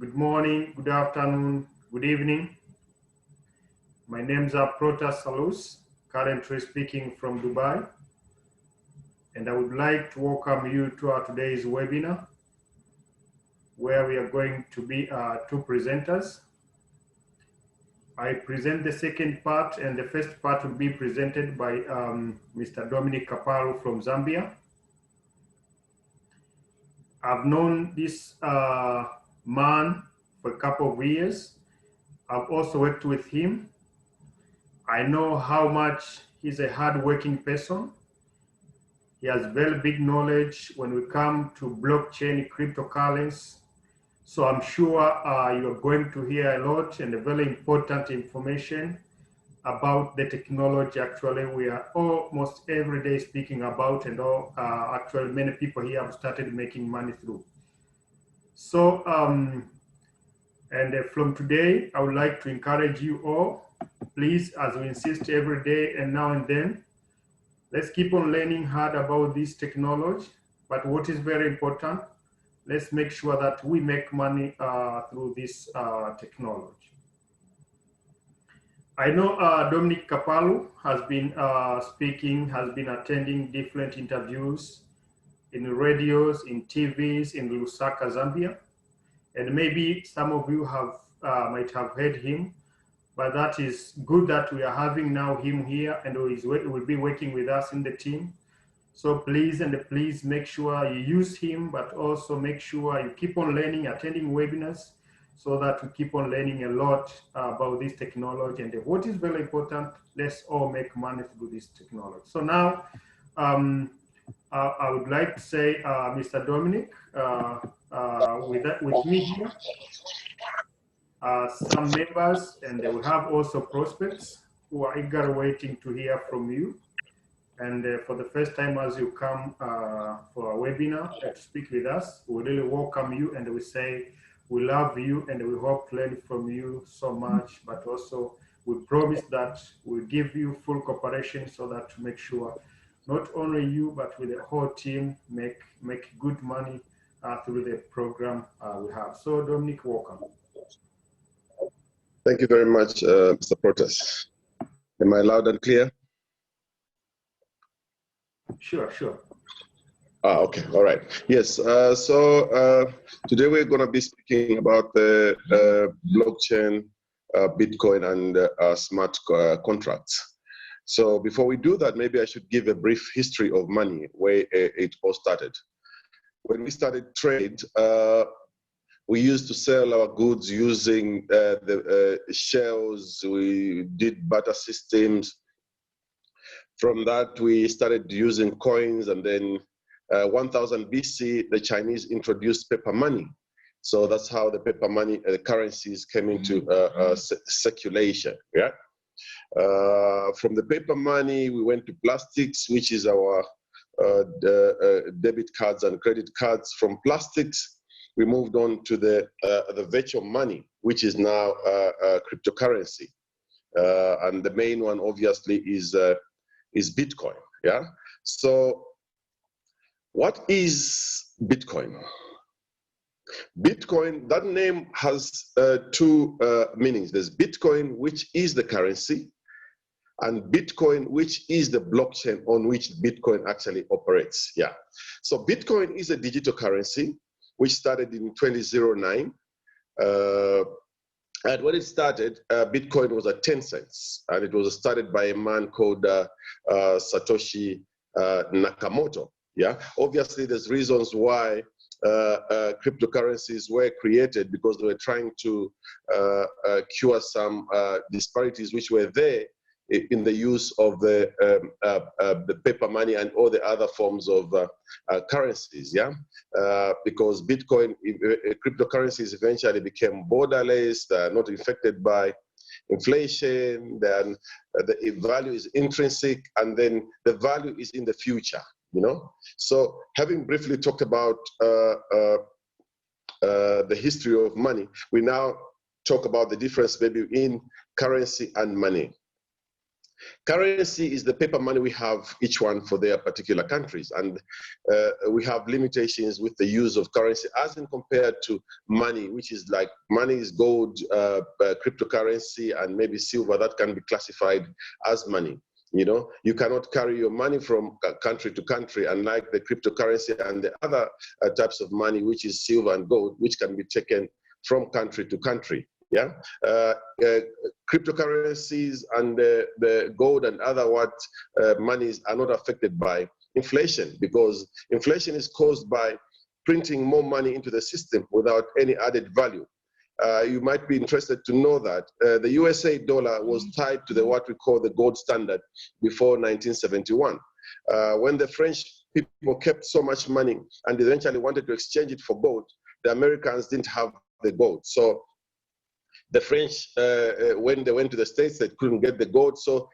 Good morning, good afternoon, good evening. My name is Protas Salus, currently speaking from Dubai, and I would like to welcome you to our today's webinar, where we are going to be two presenters. I present the second part, and the first part will be presented by Mr. Dominic Kapalu from Zambia. I've known this man for a couple of years. I've also worked with him. I know how much he's a hard-working person. He has very big knowledge when we come to blockchain cryptocurrency. So I'm sure you're going to hear a lot and a very important information about the technology actually we are almost every day speaking about, and actually many people here have started making money through. So, from today, I would like to encourage you all, please, as we insist every day and now and then, let's keep on learning hard about this technology. But what is very important, let's make sure that we make money through this technology. I know Dominic Kapalu has been speaking, has been attending different interviews in radios, in TVs, in Lusaka, Zambia. And maybe some of you might have heard him, but that is good that we are having now him here, and he will be working with us in the team. So please make sure you use him, but also make sure you keep on learning, attending webinars, so that we keep on learning a lot about this technology. And what is very important, let's all make money through this technology. So now, I would like to say, Mr. Dominic, with me here, some members, and we have also prospects who are eagerly waiting to hear from you. And for the first time as you come for a webinar to speak with us, we really welcome you, and we say we love you and we hope to learn from you so much, but also we promise that we'll give you full cooperation so that to make sure not only you, but with the whole team make good money through the program we have. So Dominic, welcome. Thank you very much, Mr. Protas. Am I loud and clear? Sure. Okay, all right. Yes, today we're going to be speaking about the blockchain, Bitcoin, and smart contracts. So before we do that, maybe I should give a brief history of money, where it all started. When we started trade, we used to sell our goods using the shells. We did barter systems. From that, we started using coins, and then 1000 BC, the Chinese introduced paper money. So that's how the paper money currencies came into circulation. Yeah. From the paper money, we went to plastics, which is our debit cards and credit cards. From plastics, we moved on to the virtual money, which is now cryptocurrency, and the main one obviously is Bitcoin. Yeah. So, what is Bitcoin? Bitcoin, that name has two meanings. There's Bitcoin, which is the currency, and Bitcoin, which is the blockchain on which Bitcoin actually operates. Yeah. So Bitcoin is a digital currency which started in 2009. And when it started, Bitcoin was at 10 cents, and it was started by a man called Satoshi Nakamoto. Yeah. Obviously, there's reasons why cryptocurrencies were created, because they were trying to cure some disparities which were there in the use of the paper money and all the other forms of currencies. Yeah, because Bitcoin, cryptocurrencies eventually became borderless, not affected by inflation. Then the value is intrinsic, and then the value is in the future. You know, so having briefly talked about the history of money, we now talk about the difference maybe in currency and money. Currency is the paper money we have, each one for their particular countries. And we have limitations with the use of currency as in compared to money, which is like money is gold, cryptocurrency, and maybe silver that can be classified as money. You know, you cannot carry your money from country to country, unlike the cryptocurrency and the other types of money, which is silver and gold, which can be taken from country to country. Yeah, cryptocurrencies and the gold and other monies are not affected by inflation, because inflation is caused by printing more money into the system without any added value. You might be interested to know that the USA dollar was tied to what we call the gold standard before 1971. When the French people kept so much money and eventually wanted to exchange it for gold, the Americans didn't have the gold. So the French, when they went to the States, they couldn't get the gold. So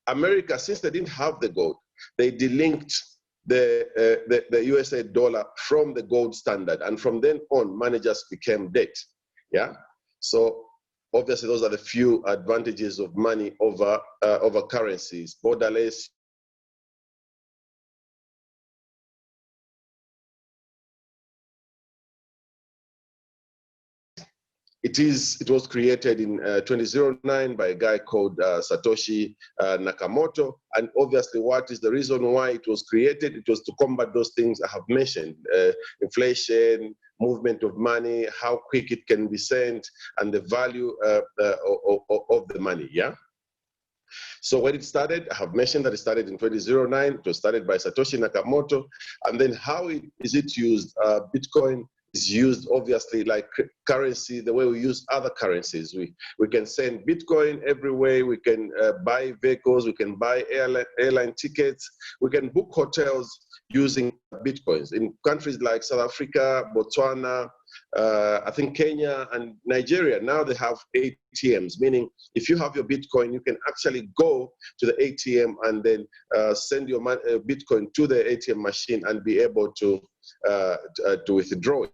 America, since they didn't have the gold, they delinked the USA dollar from the gold standard. And from then on, money just became debt. Yeah. So obviously, those are the few advantages of money over currencies. Borderless. It was created in 2009 by a guy called Satoshi Nakamoto. And obviously, what is the reason why it was created? It was to combat those things I have mentioned: inflation, movement of money, how quick it can be sent, and the value of the money. Yeah. So when it started, I have mentioned that it started in 2009. It was started by Satoshi Nakamoto. And then how is it used? Bitcoin is used obviously like currency, the way we use other currencies. We can send Bitcoin everywhere. We can buy vehicles. We can buy airline tickets. We can book hotels using Bitcoins. In countries like South Africa, Botswana, I think Kenya and Nigeria, now they have ATMs, meaning if you have your Bitcoin, you can actually go to the ATM and then send your Bitcoin to the ATM machine and be able to withdraw it.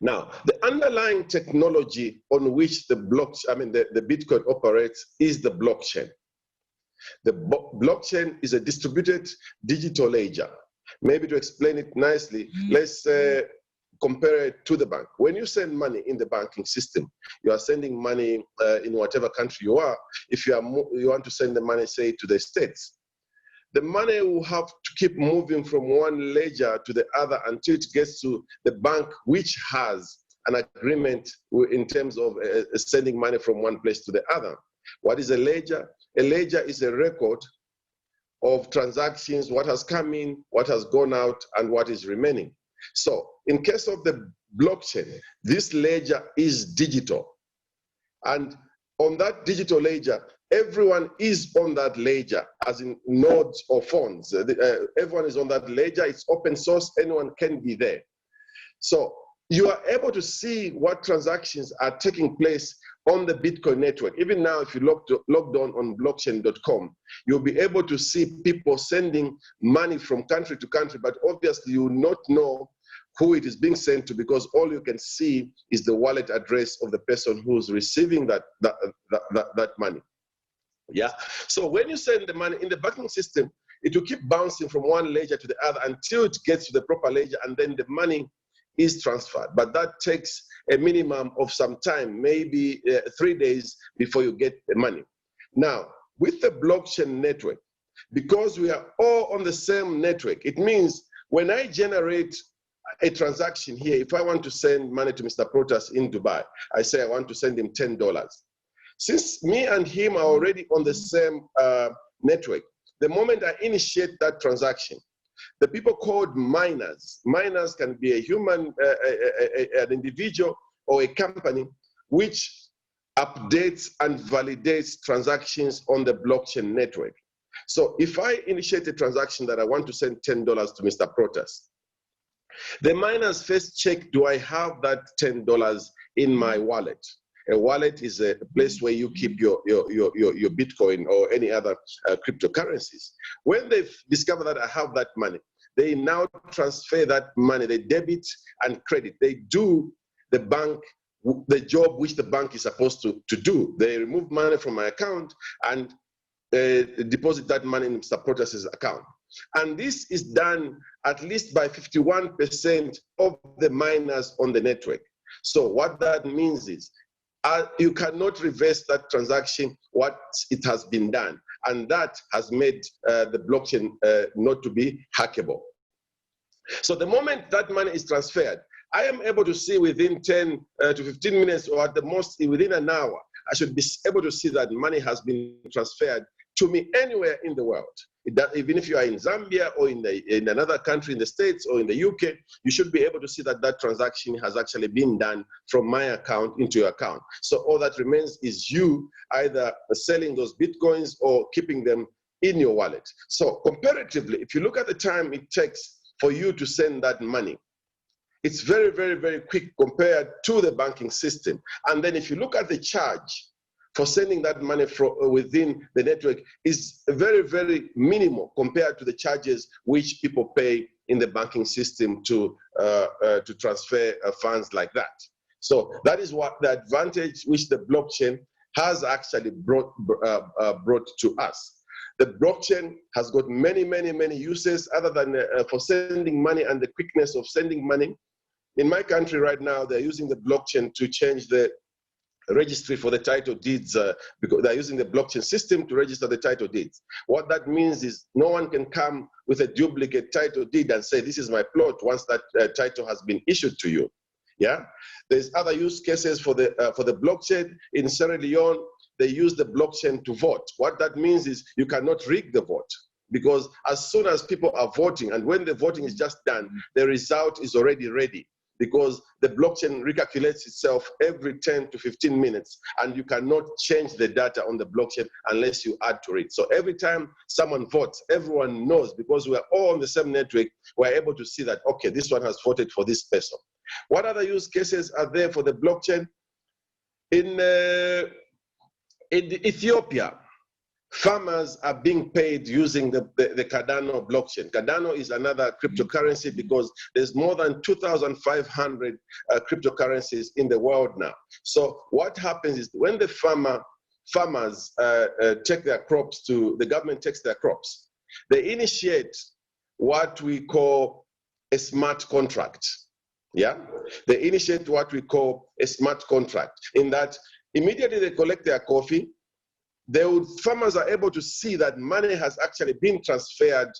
Now, the underlying technology on which the Bitcoin operates is the blockchain. The blockchain is a distributed digital ledger. Maybe to explain it nicely, let's compare it to the bank. When you send money in the banking system, you are sending money in whatever country you are. If you want to send the money, say, to the States, the money will have to keep moving from one ledger to the other until it gets to the bank, which has an agreement in terms of sending money from one place to the other. What is a ledger? A ledger is a record of transactions, what has come in, what has gone out, and what is remaining. So in case of the blockchain, this ledger is digital. And on that digital ledger, everyone is on that ledger, as in nodes or phones. Everyone is on that ledger. It's open source. Anyone can be there. So you are able to see what transactions are taking place on the Bitcoin network. Even now, if you log on blockchain.com, you'll be able to see people sending money from country to country, but obviously you will not know who it is being sent to, because all you can see is the wallet address of the person who's receiving that money. Yeah. So when you send the money in the banking system, it will keep bouncing from one ledger to the other until it gets to the proper ledger, and then the money is transferred. But that takes a minimum of some time, maybe 3 days before you get the money. Now, with the blockchain network, because we are all on the same network, it means when I generate a transaction here, if I want to send money to Mr. Protas in Dubai, I say I want to send him $10. Since me and him are already on the same network, the moment I initiate that transaction, the people called miners can be a human, an individual or a company, which updates and validates transactions on the blockchain network. So if I initiate a transaction that I want to send $10 to Mr. Protas, the miners first check, do I have that $10 in my wallet? A wallet is a place where you keep your Bitcoin or any other cryptocurrencies. When they discover that I have that money, they now transfer that money, they debit and credit. They do the bank, the job which the bank is supposed to do. They remove money from my account and deposit that money in Mr. Protest's account. And this is done at least by 51% of the miners on the network. So what that means is you cannot reverse that transaction once it has been done. And that has made the blockchain not to be hackable. So the moment that money is transferred, I am able to see within 10 to 15 minutes, or at the most within an hour, I should be able to see that money has been transferred to me anywhere in the world. Even if you are in Zambia or in another country in the States or in the UK, you should be able to see that that transaction has actually been done from my account into your account. So all that remains is you either selling those Bitcoins or keeping them in your wallet. So comparatively, if you look at the time it takes for you to send that money, it's very, very, very quick compared to the banking system. And then if you look at the charge for sending that money from within the network, is very, very minimal compared to the charges which people pay in the banking system to transfer funds like that. So that is what the advantage which the blockchain has actually brought to us. The blockchain has got many, many, many uses other than for sending money and the quickness of sending money. In my country right now, they're using the blockchain to change the registry for the title deeds because they're using the blockchain system to register the title deeds. What that means is no one can come with a duplicate title deed and say, this is my plot once that title has been issued to you. Yeah, there's other use cases for the blockchain. In Sierra Leone, they use the blockchain to vote. What that means is you cannot rig the vote, because as soon as people are voting and when the voting is just done, the result is already ready, because the blockchain recalculates itself every 10 to 15 minutes, and you cannot change the data on the blockchain unless you add to it. So every time someone votes, everyone knows, because we're all on the same network, we're able to see that, okay, this one has voted for this person. What other use cases are there for the blockchain? In Ethiopia, farmers are being paid using the Cardano blockchain. Cardano is another cryptocurrency because there's more than 2,500 cryptocurrencies in the world now. So what happens is when the farmers take their crops the government takes their crops, they initiate what we call a smart contract. Yeah, they initiate what we call a smart contract, in that immediately they collect their coffee, farmers are able to see that money has actually been transferred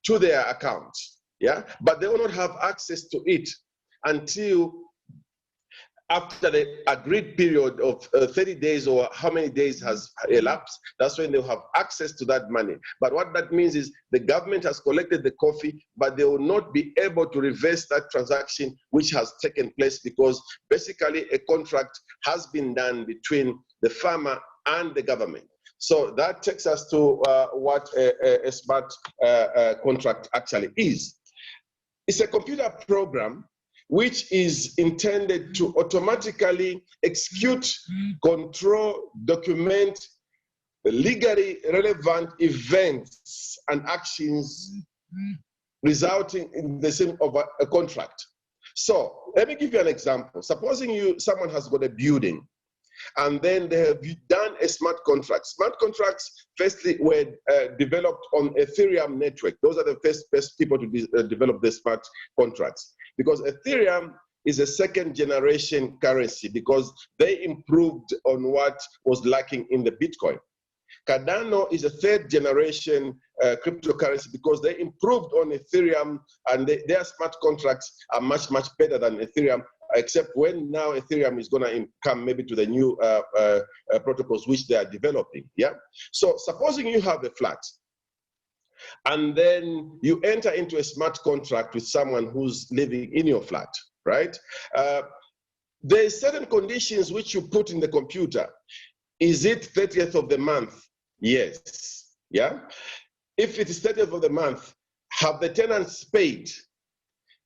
to their account, yeah, but they will not have access to it until after the agreed period of 30 days or how many days has elapsed. That's when they'll have access to that money. But what that means is the government has collected the coffee, but they will not be able to reverse that transaction which has taken place, because basically a contract has been done between the farmer and the government. So that takes us to what a smart contract actually is. It's a computer program which is intended to automatically execute, control, document legally relevant events and actions resulting in the same of a contract. So let me give you an example. Supposing someone has got a building, and then they have done a smart contract. Smart contracts, firstly, were developed on Ethereum network. Those are the first people to develop the smart contracts, because Ethereum is a second generation currency, because they improved on what was lacking in the Bitcoin. Cardano is a third generation cryptocurrency, because they improved on Ethereum, and their smart contracts are much, much better than Ethereum, except when now Ethereum is going to come maybe to the new protocols which they are developing. Yeah. So supposing you have a flat, and then you enter into a smart contract with someone who's living in your flat, right? There are certain conditions which you put in the computer. Is it 30th of the month? Yes. Yeah. If it is 30th of the month, have the tenants paid?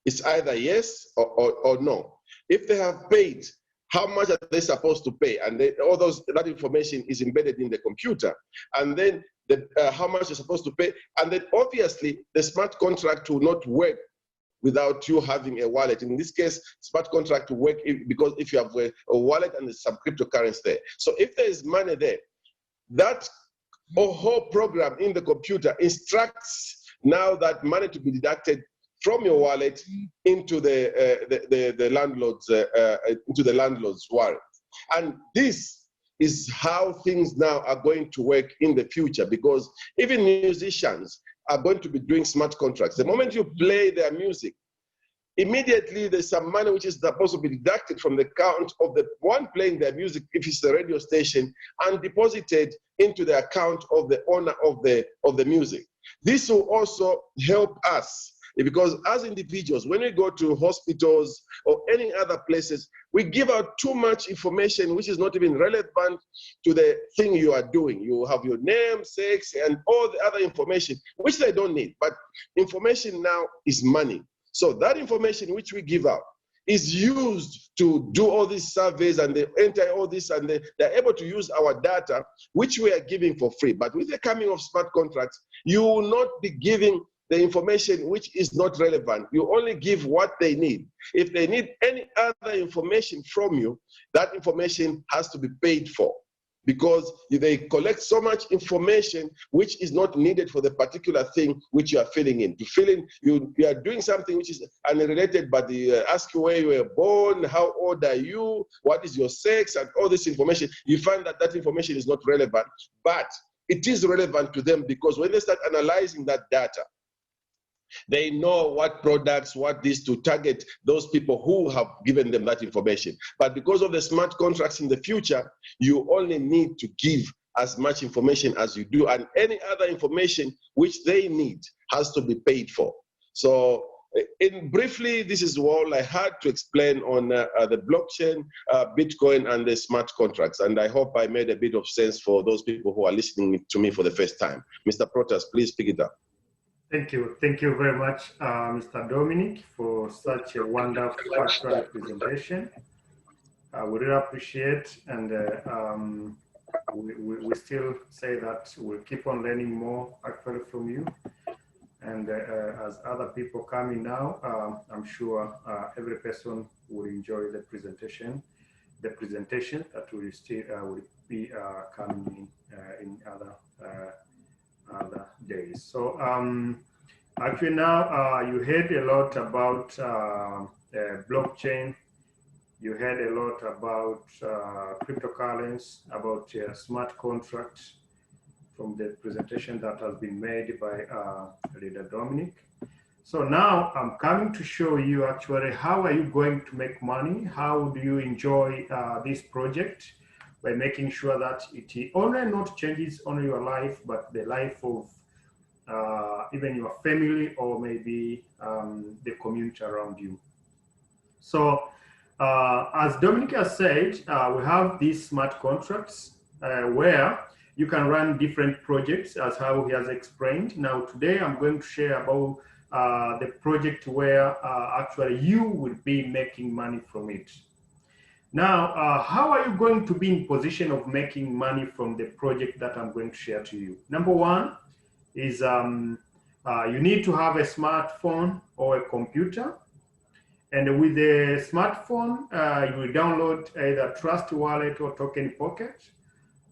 It's either yes or no. If they have paid, how much are they supposed to pay? And all that information is embedded in the computer. And then how much you're supposed to pay. And then obviously the smart contract will not work without you having a wallet. In this case, smart contract will work because if you have a wallet and there's some cryptocurrency there. So if there is money there, that or whole program in the computer instructs now that money to be deducted from your wallet into the landlord's wallet. And this is how things now are going to work in the future, because even musicians are going to be doing smart contracts. The moment you play their music, immediately there's some money which is supposed to be deducted from the account of the one playing their music, if it's the radio station, and deposited into the account of the owner of the music. This will also help us, because as individuals, when we go to hospitals or any other places, we give out too much information which is not even relevant to the thing you are doing. You have your name, sex, and all the other information, which they don't need. But information now is money. So that information which we give out is used to do all these surveys, and they enter all this, and they're able to use our data, which we are giving for free. But with the coming of smart contracts, you will not be giving the information which is not relevant. You only give what they need. If they need any other information from you, that information has to be paid for, because they collect so much information which is not needed for the particular thing which you are filling in. To fill in, you are doing something which is unrelated, but they ask you where you were born, how old are you, what is your sex, and all this information. You find that that information is not relevant, but it is relevant to them, because when they start analyzing that data, they know what products, what this, to target those people who have given them that information. But because of the smart contracts in the future, you only need to give as much information as you do, and any other information which they need has to be paid for. So briefly, this is all I had to explain on the blockchain, Bitcoin, and the smart contracts. And I hope I made a bit of sense for those people who are listening to me for the first time. Mr. Protas, please pick it up. Thank you. Thank you very much, Mr. Dominic, for such a wonderful factual presentation. We really appreciate, and we still say that we'll keep on learning more actually from you. And as other people come in now, I'm sure every person will enjoy the presentation that will still will be coming in other days. So actually now you heard a lot about blockchain. You heard a lot about cryptocurrency, about smart contracts from the presentation that has been made by Leader Dominic. So now I'm coming to show you actually how are you going to make money? How do you enjoy this project? By making sure that it only not changes only your life, but the life of even your family, or maybe the community around you. So as Dominic has said, we have these smart contracts where you can run different projects, as how he has explained. Now today I'm going to share about the project where actually you will be making money from it. Now, how are you going to be in position of making money from the project that I'm going to share to you? Number one is you need to have a smartphone or a computer. And with the smartphone, you will download either Trust Wallet or Token Pocket.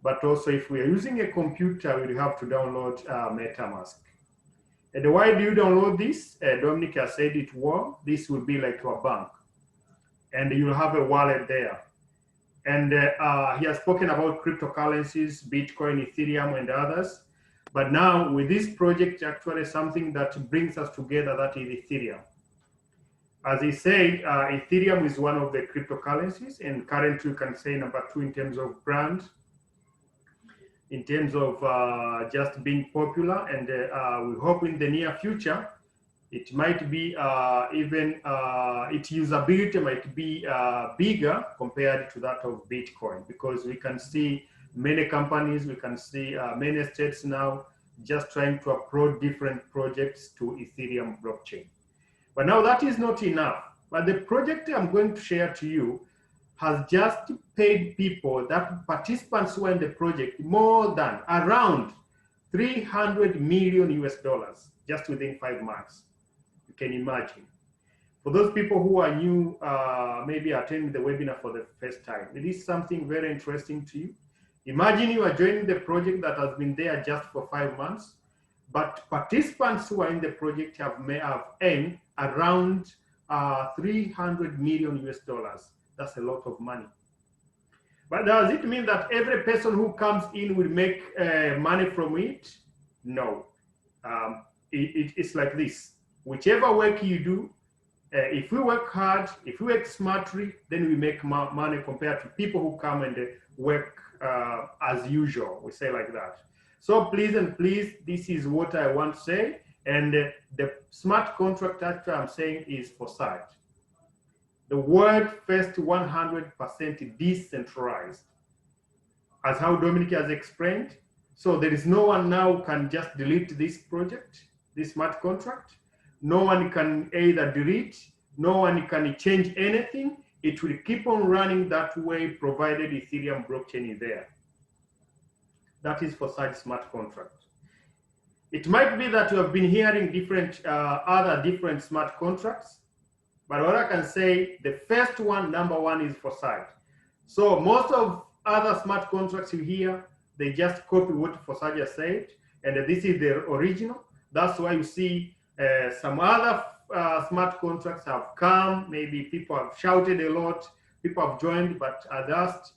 But also, if we are using a computer, we will have to download MetaMask. And why do you download this? Dominic has said it well. This will be like your bank, and you'll have a wallet there. And he has spoken about cryptocurrencies, Bitcoin, Ethereum, and others. But now with this project, actually something that brings us together, that is Ethereum. As he said, Ethereum is one of the cryptocurrencies, and currently you can say number 2 in terms of brand, in terms of just being popular. And we hope in the near future, it might be even its usability might be bigger compared to that of Bitcoin, because we can see many companies, we can see many states now just trying to approach different projects to Ethereum blockchain. But now that is not enough. But the project I'm going to share to you has just paid people, that participants who are in the project, more than around 300 million US dollars just within 5 months. You can imagine. For those people who are new, maybe attending the webinar for the first time, it is something very interesting to you. Imagine you are joining the project that has been there just for 5 months, but participants who are in the project may have earned around 300 million US dollars. That's a lot of money. But does it mean that every person who comes in will make money from it? No. It's like this. Whichever work you do, if we work hard, if we work smartly, then we make money compared to people who come and work as usual. We say like that. So please and please, this is what I want to say. And the smart contract actually I'm saying is Forsage. The word first 100% decentralized, as how Dominic has explained. So there is no one now who can just delete this project, this smart contract. No one can either delete, no one can change anything. It will keep on running that way, provided Ethereum blockchain is there. That is Forsage smart contract. It might be that you have been hearing different other different smart contracts, but what I can say, the first one, number one, is Forsage. So most of other smart contracts you hear, they just copy what Forsage has said, and this is the original. That's why you see some other smart contracts have come, maybe people have shouted a lot, people have joined, but at last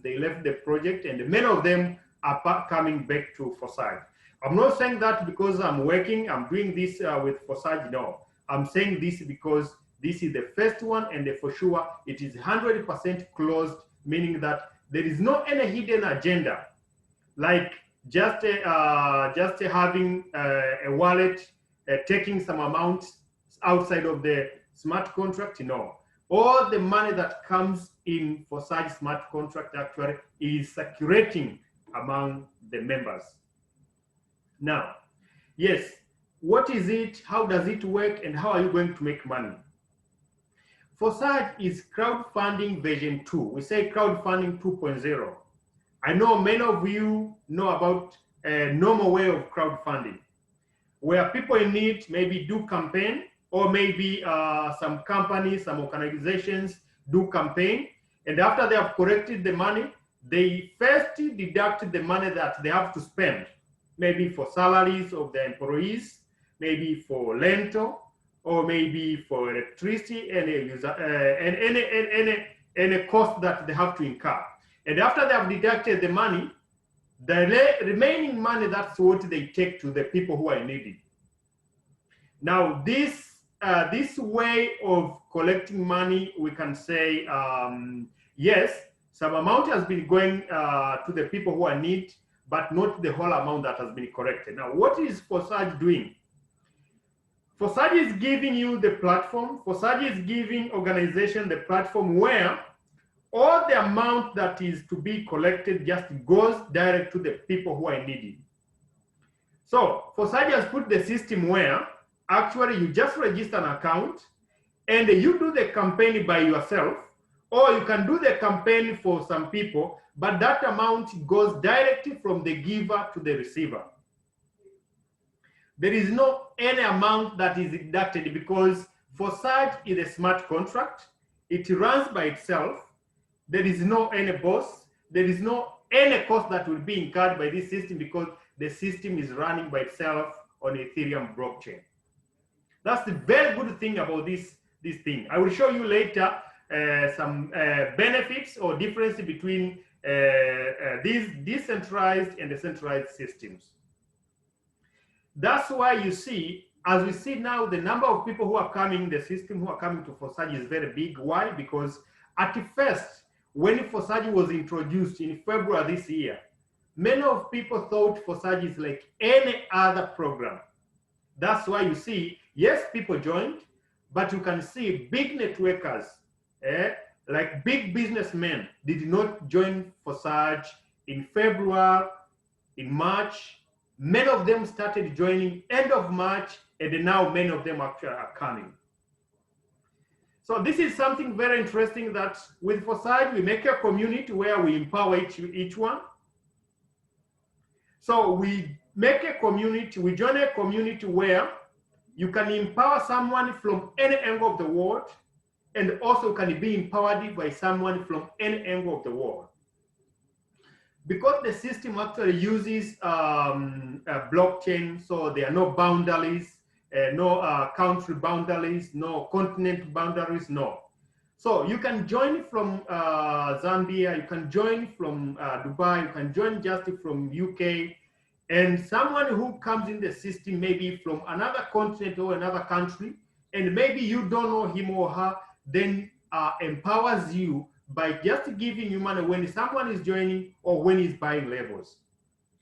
they left the project, and many of them are coming back to Forsage. I'm not saying that because I'm doing this with Forsage, no. I'm saying this because this is the first one, and for sure it is 100% closed, meaning that there is no any hidden agenda, like just having a wallet, taking some amount outside of the smart contract. No, all the money that comes in Forsage smart contract actually is circulating among the members. Now, yes, what is it? How does it work? And how are you going to make money? Forsage is crowdfunding version 2. We say crowdfunding 2.0. I know many of you know about a normal way of crowdfunding, where people in need maybe do campaign, or maybe some companies, some organizations do campaign, and after they have collected the money, they first deduct the money that they have to spend, maybe for salaries of the employees, maybe for rental, or maybe for electricity, and any cost that they have to incur. And after they have deducted the money, the remaining money, that's what they take to the people who are needy. Now, this way of collecting money, we can say, yes, some amount has been going to the people who are in need, but not the whole amount that has been collected. Now, what is Forsage doing? Forsage is giving you the platform. Forsage is giving organization the platform where all the amount that is to be collected just goes direct to the people who are needy. So Forsage has put the system where actually you just register an account and you do the campaign by yourself, or you can do the campaign for some people, but that amount goes directly from the giver to the receiver. There is no any amount that is deducted because Forsage is a smart contract. It runs by itself. There is no any boss. There is no any cost that will be incurred by this system because the system is running by itself on Ethereum blockchain. That's the very good thing about this thing. I will show you later some benefits or difference between these decentralized and decentralized systems. That's why you see, as we see now, the number of people who are coming, the system who are coming to Forsage is very big. Why? Because at first, when Forsage was introduced in February this year, many of people thought Forsage is like any other program. That's why you see, yes, people joined, but you can see big networkers, like big businessmen, did not join Forsage in February, in March. Many of them started joining end of March, and now many of them actually are coming. So this is something very interesting that with Forsage, we make a community where we empower each one. So we make a community, we join a community where you can empower someone from any angle of the world, and also can be empowered by someone from any angle of the world. because the system actually uses blockchain, so there are no boundaries, no country boundaries, no continent boundaries, no. So you can join from Zambia, you can join from Dubai, you can join just from UK, and someone who comes in the system maybe from another continent or another country, and maybe you don't know him or her, then empowers you by just giving you money when someone is joining or when he's buying labels.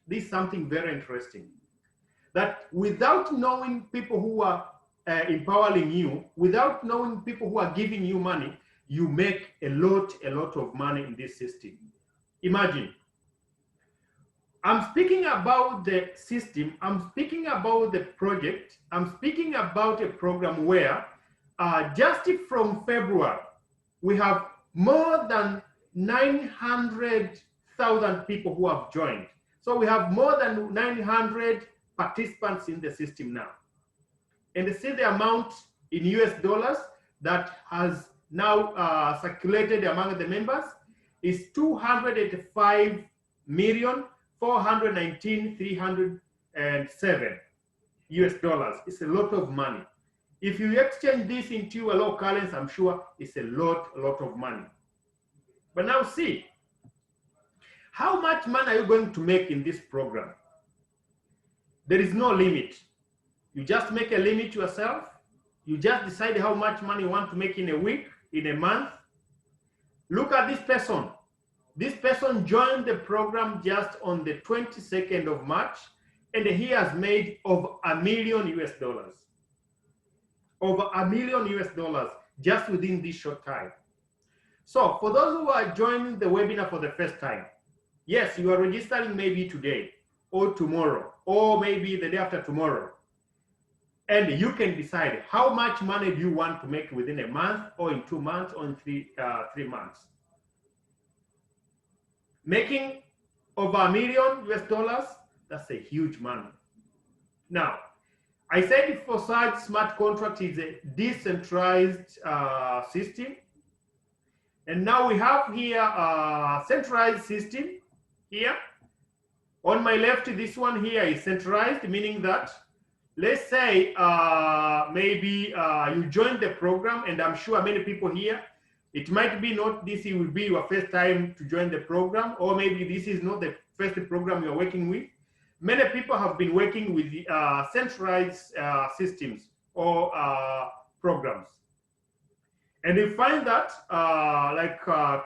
This is something very interesting. That without knowing people who are empowering you, without knowing people who are giving you money, you make a lot of money in this system. Imagine, I'm speaking about the system, I'm speaking about the project, I'm speaking about a program where just from February, we have more than 900,000 people who have joined. So we have more than 900 participants in the system now. And see the amount in US dollars that has now circulated among the members is 205,419,307 US dollars. It's a lot of money. If you exchange this into a local currency, I'm sure it's a lot of money. But now see, how much money are you going to make in this program? There is no limit. You just make a limit yourself. You just decide how much money you want to make in a week, in a month. Look at this person. This person joined the program just on the 22nd of March, and he has made over $1 million US. Over $1 million US just within this short time. So for those who are joining the webinar for the first time, yes, you are registering maybe today or tomorrow, or maybe the day after tomorrow. And you can decide how much money do you want to make within a month, or in 2 months, or in three months. Making over $1 million US, that's a huge money. Now, I said Forsage smart contract is a decentralized system. And now we have here a centralized system here. On my left, this one here is centralized, meaning that, let's say, maybe you joined the program, and I'm sure many people here, it might be not this will be your first time to join the program, or maybe this is not the first program you're working with. Many people have been working with centralized systems or programs. And you find that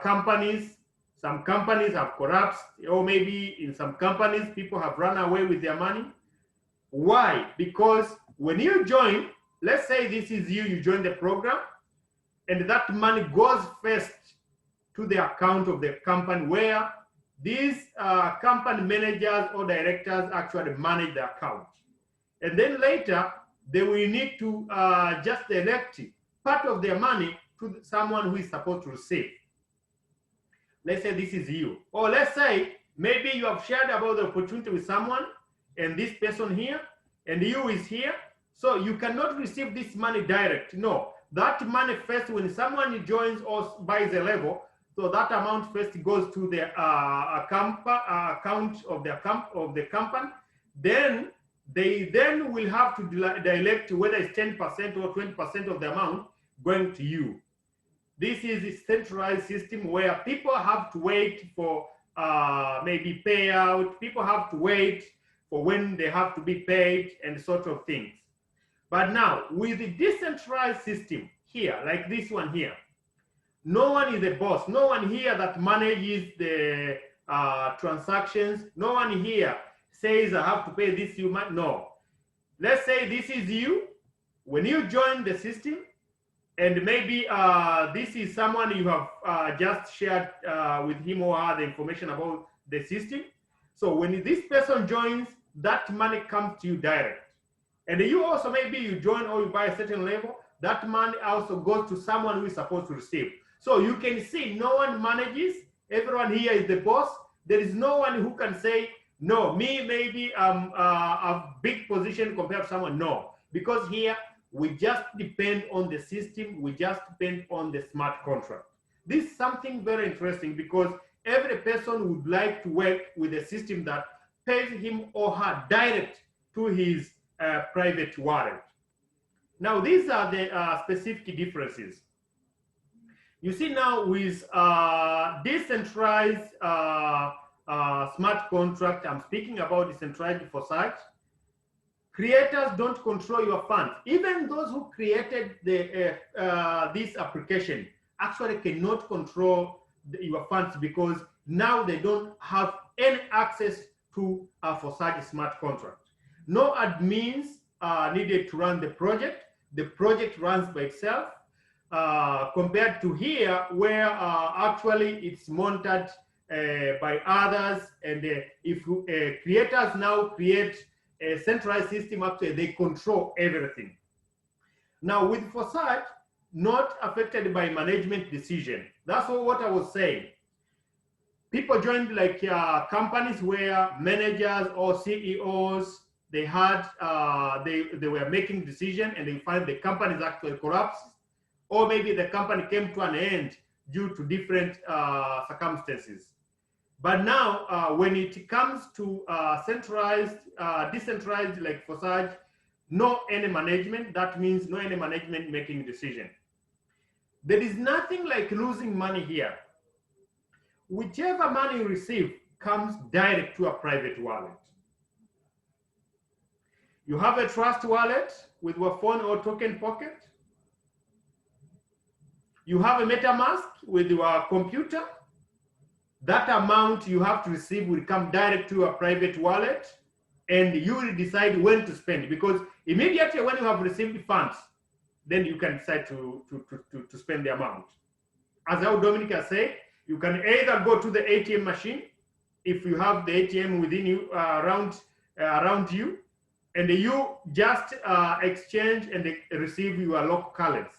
companies, some companies have collapsed, or maybe in some companies, people have run away with their money. Why? Because when you join, let's say this is you join the program, and that money goes first to the account of the company where these company managers or directors actually manage the account. And then later, they will need to just direct part of their money to someone who is supposed to receive. Let's say this is you. Or let's say maybe you have shared about the opportunity with someone, and this person here, and you is here. So you cannot receive this money direct. No, that money first, when someone joins or buys a level, so that amount first goes to the account of the company. Then they will have to direct whether it's 10% or 20% of the amount going to you. This is a centralized system where people have to wait for maybe payout. People have to wait for when they have to be paid and sort of things. But now with the decentralized system here, like this one here, no one is the boss. No one here that manages the transactions. No one here says I have to pay this human. No. Let's say this is you. When you join the system, and maybe this is someone you have just shared with him or her the information about the system. So when this person joins, that money comes to you direct. And you also, maybe you join or you buy a certain level, that money also goes to someone who is supposed to receive. So you can see no one manages, everyone here is the boss. There is no one who can say, no, me maybe a big position compared to someone. No, because here we just depend on the system, we just depend on the smart contract. This is something very interesting because every person would like to work with a system that pays him or her direct to his private wallet. Now, these are the specific differences. You see now with decentralized smart contract, I'm speaking about decentralized Forsage, creators don't control your funds. Even those who created this application actually cannot control your funds, because now they don't have any access to a Forsage smart contract. No admins needed to run the project. The project runs by itself, compared to here where actually it's monitored by others. And if creators now create a centralized system, actually they control everything. Now with Forsage, not affected by management decision. That's what I was saying. People joined like companies where managers or CEOs, they had they were making decisions, and they find the company is actually collapsed, or maybe the company came to an end due to different circumstances. But now, when it comes to centralized, decentralized like Forsage, no any management. That means no any management making decision. There is nothing like losing money here. Whichever money you receive comes direct to a private wallet. You have a trust wallet with your phone or token pocket. You have a MetaMask with your computer. That amount you have to receive will come direct to a private wallet, and you will decide when to spend, because immediately when you have received funds, then you can decide to spend the amount. As how Dominica said, you can either go to the ATM machine, if you have the ATM within you, around you, and you just exchange and receive your local currency.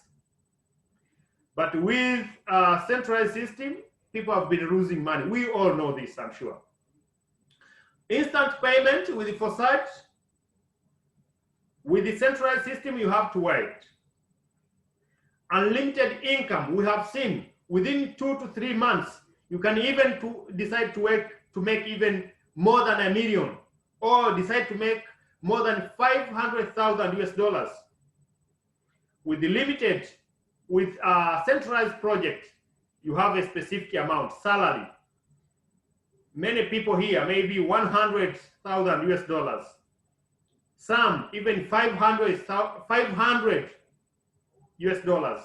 But with a centralized system, people have been losing money. We all know this, I'm sure. Instant payment with the Forsage. With the centralized system, you have to wait. Unlimited income, we have seen within 2 to 3 months, you can even decide to work to make even more than $1 million, or decide to make more than 500,000 US dollars. With the limited, with a centralized project, you have a specific amount, salary. Many people here, maybe 100,000 US dollars. Some even 500 US dollars.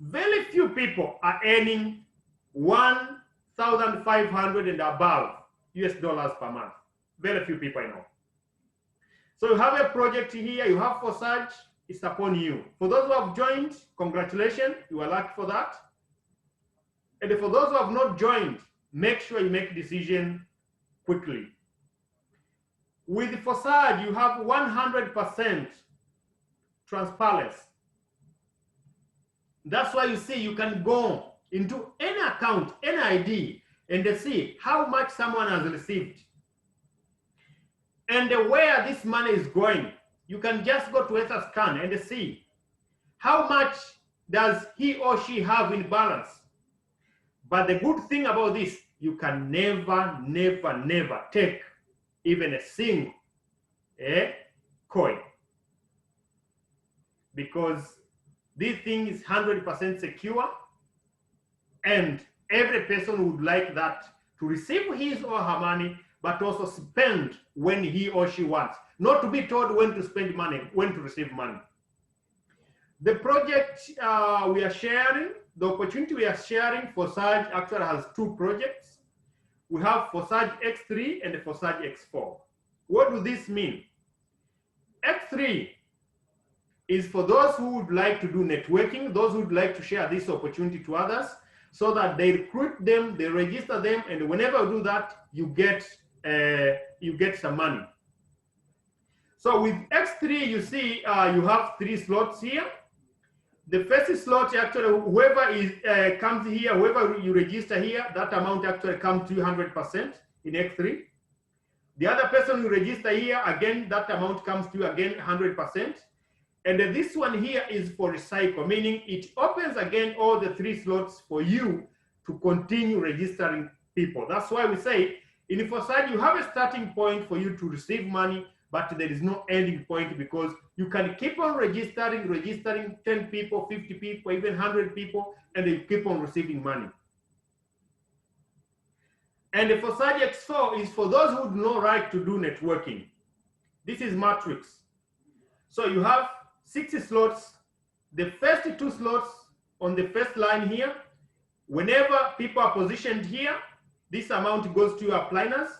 Very few people are earning 1,500 and above US dollars per month. Very few people I know. So you have a project here, you have Forsage, it's upon you. For those who have joined, congratulations, you are lucky for that. And for those who have not joined, make sure you make a decision quickly. With Forsage, you have 100% transparency. That's why you see you can go into any account, any ID, and see how much someone has received and where this money is going. You can just go to Etherscan and see how much does he or she have in balance. But the good thing about this, you can never, never, never take even a single coin, because this thing is 100% secure, and every person would like that to receive his or her money, but also spend when he or she wants, not to be told when to spend money, when to receive money. The project we are sharing, the opportunity we are sharing, Forsage actually has 2 projects. We have Forsage X3 and Forsage X4. What does this mean? X3 is for those who would like to do networking, those who would like to share this opportunity to others, so that they recruit them, they register them, and whenever you do that, you get some money. So with X3, you see you have 3 slots here. The first slot, actually, whoever comes here, whoever you register here, that amount actually comes to 100% in X3. The other person you register here, again, that amount comes to you again 100%. And this one here is for recycle, meaning it opens again all the 3 slots for you to continue registering people. That's why we say in Forsage, you have a starting point for you to receive money, but there is no ending point, because you can keep on registering 10 people, 50 people, even 100 people, and you keep on receiving money. And the Forsage X4 is for those who do not like to do networking. This is matrix. So you have 60 slots. The first 2 slots on the first line here, whenever people are positioned here, this amount goes to your planners.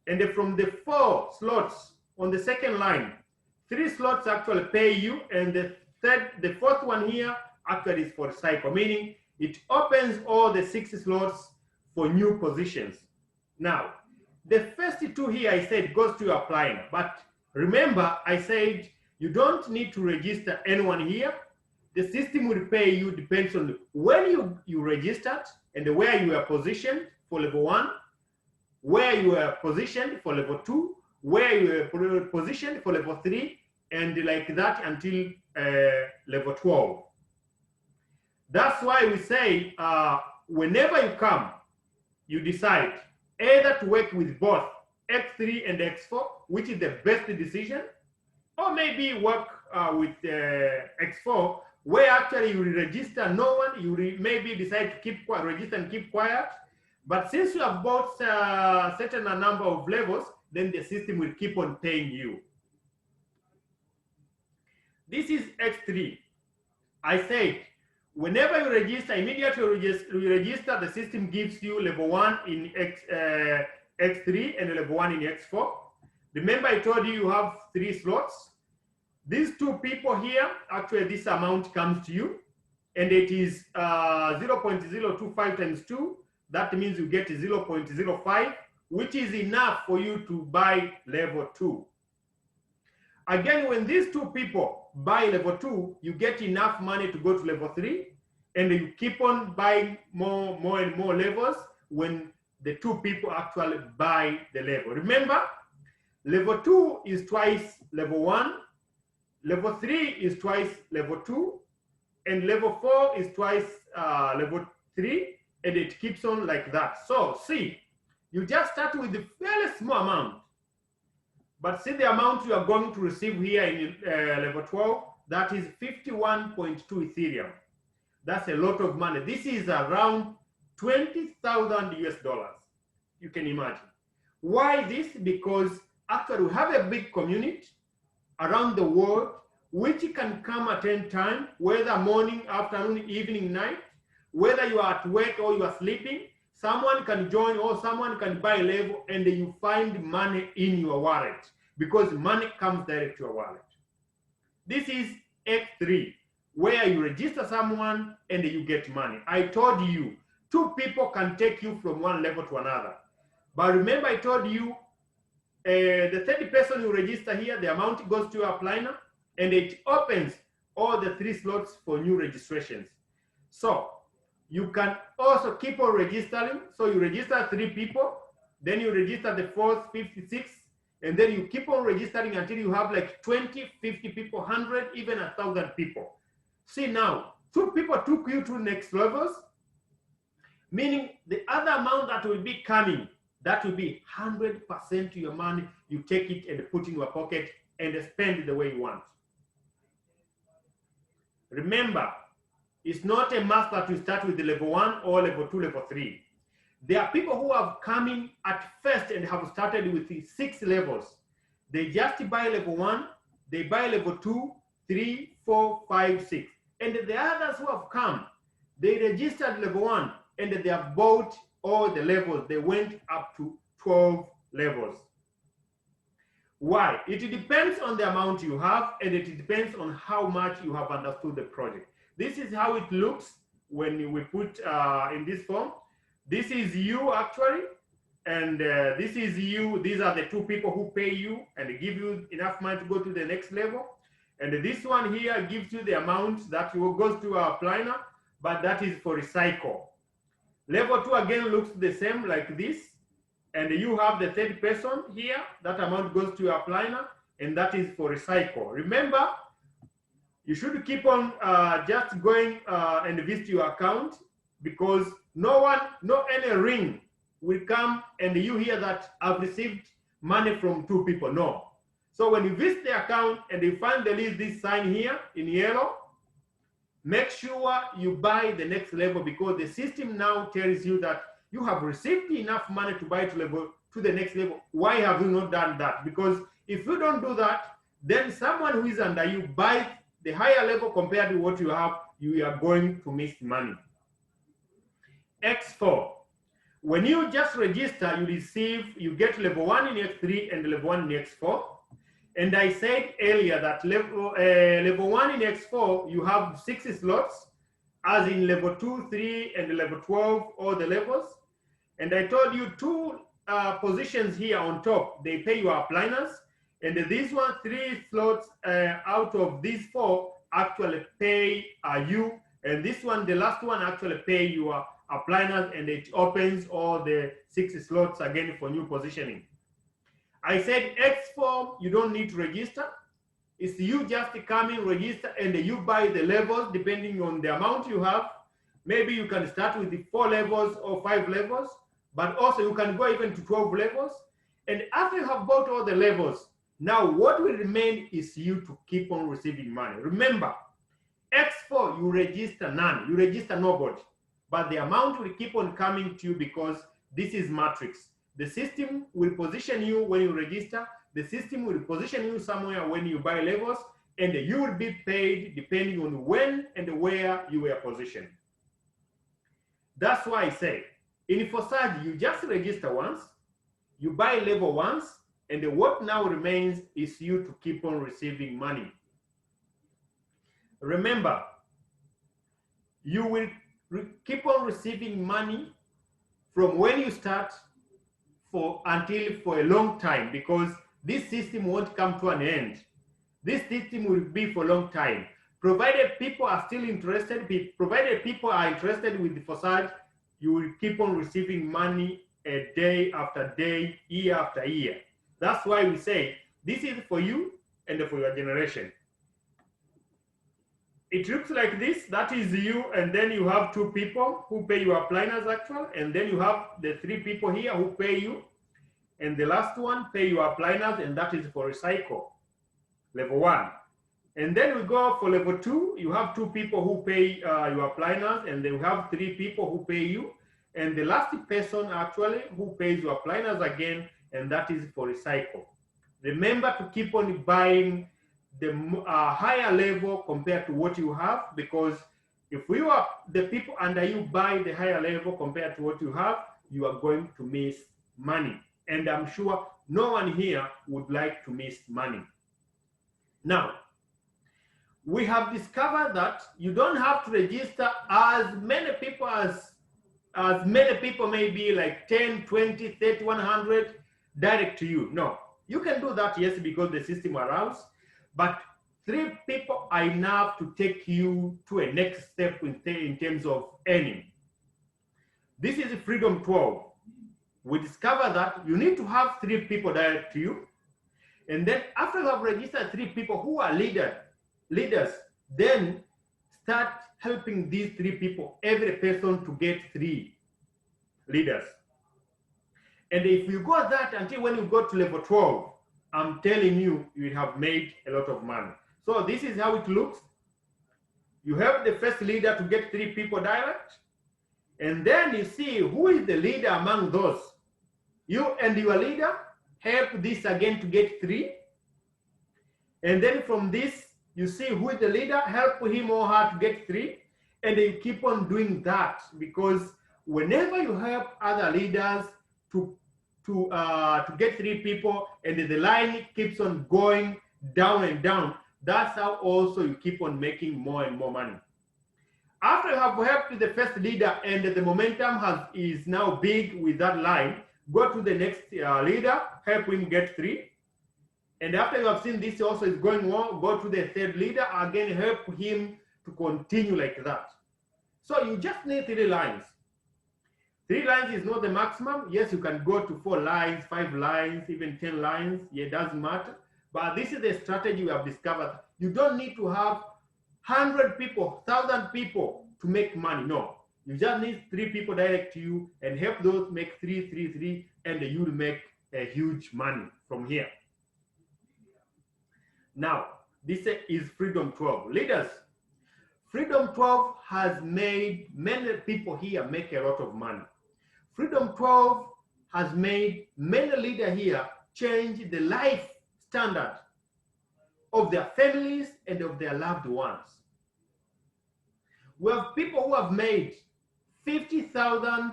And from the 4 slots on the second line, 3 slots actually pay you, and the fourth one here actually is for cycle, meaning it opens all the 60 slots for new positions. Now, the first 2 here I said goes to your planner, but remember I said you don't need to register anyone here. The system will pay you depends on when you registered and where you are positioned for level 1, where you are positioned for level 2, where you are positioned for level 3, and like that until level 12. That's why we say whenever you come, you decide either to work with both X3 and X4, which is the best decision, or maybe work with X4, where actually you will register no one, you will maybe decide to keep quiet, register and keep quiet. But since you have bought a certain number of levels, then the system will keep on paying you. This is X3. I said, whenever you register, immediately you register, the system gives you level 1 in X3 and level 1 in X4. Remember I told you you have 3 slots. These 2 people here, actually this amount comes to you, and it is 0.025 times 2. That means you get 0.05, which is enough for you to buy level 2. Again, when these 2 people buy level 2, you get enough money to go to level 3, and you keep on buying more and more levels when the 2 people actually buy the level. Remember, level 2 is twice level 1, level 3 is twice level 2, and level 4 is twice level 3, and it keeps on like that. So see, you just start with a fairly small amount, but see the amount you are going to receive here in level 12, that is 51.2 Ethereum. That's a lot of money. This is around 20,000 US dollars. You can imagine. Why this? Because actually we have a big community around the world which can come at any time, whether morning, afternoon, evening, night, whether you are at work or you are sleeping. Someone can join or someone can buy a level, and you find money in your wallet, because money comes direct to your wallet. This is X3, where you register someone and you get money. I told you 2 people can take you from one level to another. But remember I told you the 3rd person you register here, the amount goes to your planner, and it opens all the 3 slots for new registrations. So you can also keep on registering. So you register 3 people, then you register the 4th, 5th, 6th, and then you keep on registering until you have like 20, 50 people, 100, even 1,000 people. See now, 2 people took you to next levels, meaning the other amount that will be coming, that will be 100% to your money. You take it and put in your pocket and spend it the way you want. Remember, it's not a must that you start with the level 1 or level 2, level 3. There are people who have come in at first and have started with the 6 levels. They just buy level 1, they buy level 2, 3, 4, 5, 6. And the others who have come, they registered level 1 and they have bought all the levels. They went up to 12 levels. Why? It depends on the amount you have, and it depends on how much you have understood the project. This is how it looks when we put in this form. This is you actually, and this is you. These are the 2 people who pay you and give you enough money to go to the next level. And this one here gives you the amount that goes to our planner, but that is for recycle. Level 2 again looks the same like this. And you have the 3rd person here, that amount goes to your planner, and that is for recycle. Remember, you should keep on just going and visit your account, because no any ring will come and you hear that I've received money from 2 people. No. So when you visit the account and you find there is this sign here in yellow, make sure you buy the next level, because the system now tells you that you have received enough money to buy to the next level. Why have you not done that? Because if you don't do that, then someone who is under you buys the higher level compared to what you have, you are going to miss money. X4. When you just register, you get level 1 in X3 and level 1 in X4. And I said earlier that level 1 in X4, you have 6 slots, as in level 2, 3, and level 12, all the levels. And I told you 2 positions here on top, they pay your upliners. And this one, 3 slots out of these 4 actually pay you. And this one, the last one, actually pay your upliners, and it opens all the 6 slots again for new positioning. I said X4, you don't need to register. It's you just come in, register, and you buy the levels depending on the amount you have. Maybe you can start with the 4 levels or 5 levels, but also you can go even to 12 levels. And after you have bought all the levels, now what will remain is you to keep on receiving money. Remember, X4, you register none, you register nobody, but the amount will keep on coming to you because this is matrix. The system will position you when you register. The system will position you somewhere when you buy levels, and you will be paid depending on when and where you were positioned. That's why I say, in Forsage, you just register once, you buy level once, and what now remains is you to keep on receiving money. Remember, you will keep on receiving money from when you start until for a long time, because this system won't come to an end. This system will be for a long time. Provided people are still interested, provided people are interested with the Forsage, you will keep on receiving money day after day, year after year. That's why we say this is for you and for your generation. It looks like this. That is you, and then you have 2 people who pay your upliners actual, and then you have the 3 people here who pay you, and the last one pay your upliners, and that is for recycle, level 1. And then we go for level 2, you have 2 people who pay your upliners, and then we have 3 people who pay you, and the last person actually who pays your upliners again, and that is for recycle. Remember to keep on buying the higher level compared to what you have, because if the people under you buy the higher level compared to what you have, you are going to miss money. And I'm sure no one here would like to miss money. Now, we have discovered that you don't have to register as many people maybe like 10, 20, 30, 100 direct to you. No, you can do that, yes, because the system allows, but 3 people are enough to take you to a next step in terms of earning. This is Freedom 12. We discover that you need to have 3 people direct to you. And then after you have registered 3 people who are leaders, then start helping these 3 people, every person to get 3 leaders. And if you go that until when you go to level 12, I'm telling you, you will have made a lot of money. So this is how it looks. You help the first leader to get 3 people direct. And then you see who is the leader among those. You and your leader help this again to get 3. And then from this, you see who is the leader, help him or her to get 3. And you keep on doing that, because whenever you help other leaders to get 3 people, and the line keeps on going down and down, that's how also you keep on making more and more money. After you have helped the first leader and the momentum is now big with that line, go to the next leader, help him get 3. And after you have seen this also is going well, go to the third leader, again help him to continue like that. So you just need 3 lines. 3 lines is not the maximum. Yes, you can go to 4 lines, 5 lines, even 10 lines. Yeah, it doesn't matter. But this is the strategy we have discovered. You don't need to have 100 people, 1,000 people to make money. No. You just need 3 people direct to you and help those make 3, 3, 3, and you'll make a huge money from here. Now, this is Freedom 12. Leaders, Freedom 12 has made many people here make a lot of money. Freedom 12 has made many leaders here change the life standard of their families and of their loved ones. We have people who have made 50,000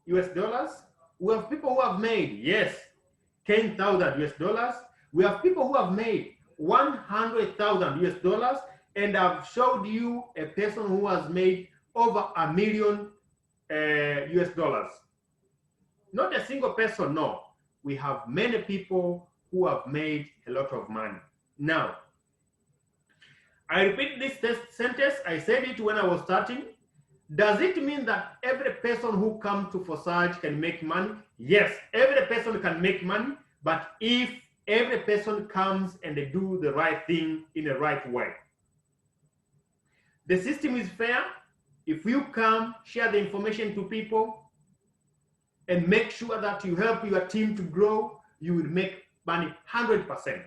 US dollars. We have people who have made, yes, 10,000 US dollars. We have people who have made 100,000 US dollars. And I've showed you a person who has made over $1 million US dollars. Not a single person, no. We have many people who have made a lot of money. Now, I repeat this sentence. I said it when I was starting. Does it mean that every person who comes to Forsage can make money? Yes, every person can make money, but if every person comes and they do the right thing in the right way. The system is fair. If you come, share the information to people, and make sure that you help your team to grow, you will make money 100%.